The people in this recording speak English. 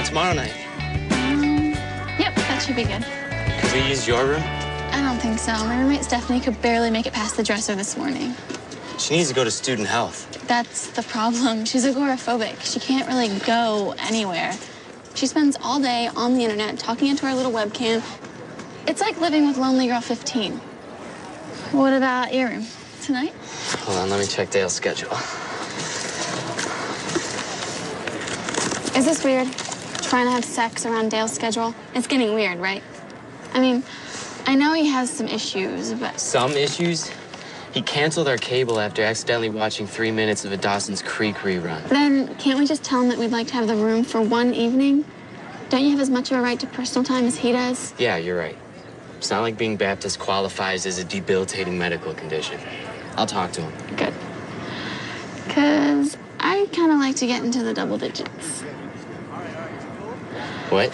about tomorrow night? Yep, that should be good. Could we use your room? I don't think so. My roommate Stephanie could barely make it past the dresser this morning. She needs to go to student health. That's the problem. She's agoraphobic. She can't really go anywhere. She spends all day on the internet talking into her little webcam. It's like living with Lonely Girl 15. What about your room? Tonight? Hold on, let me check Dale's schedule. Is this weird? Trying to have sex around Dale's schedule? It's getting weird, right? I mean, I know he has some issues, but... Some issues? He canceled our cable after accidentally watching 3 minutes of a Dawson's Creek rerun. Then can't we just tell him that we'd like to have the room for one evening? Don't you have as much of a right to personal time as he does? Yeah, you're right. It's not like being Baptist qualifies as a debilitating medical condition. I'll talk to him. Good. Because I kind of like to get into the double digits. What?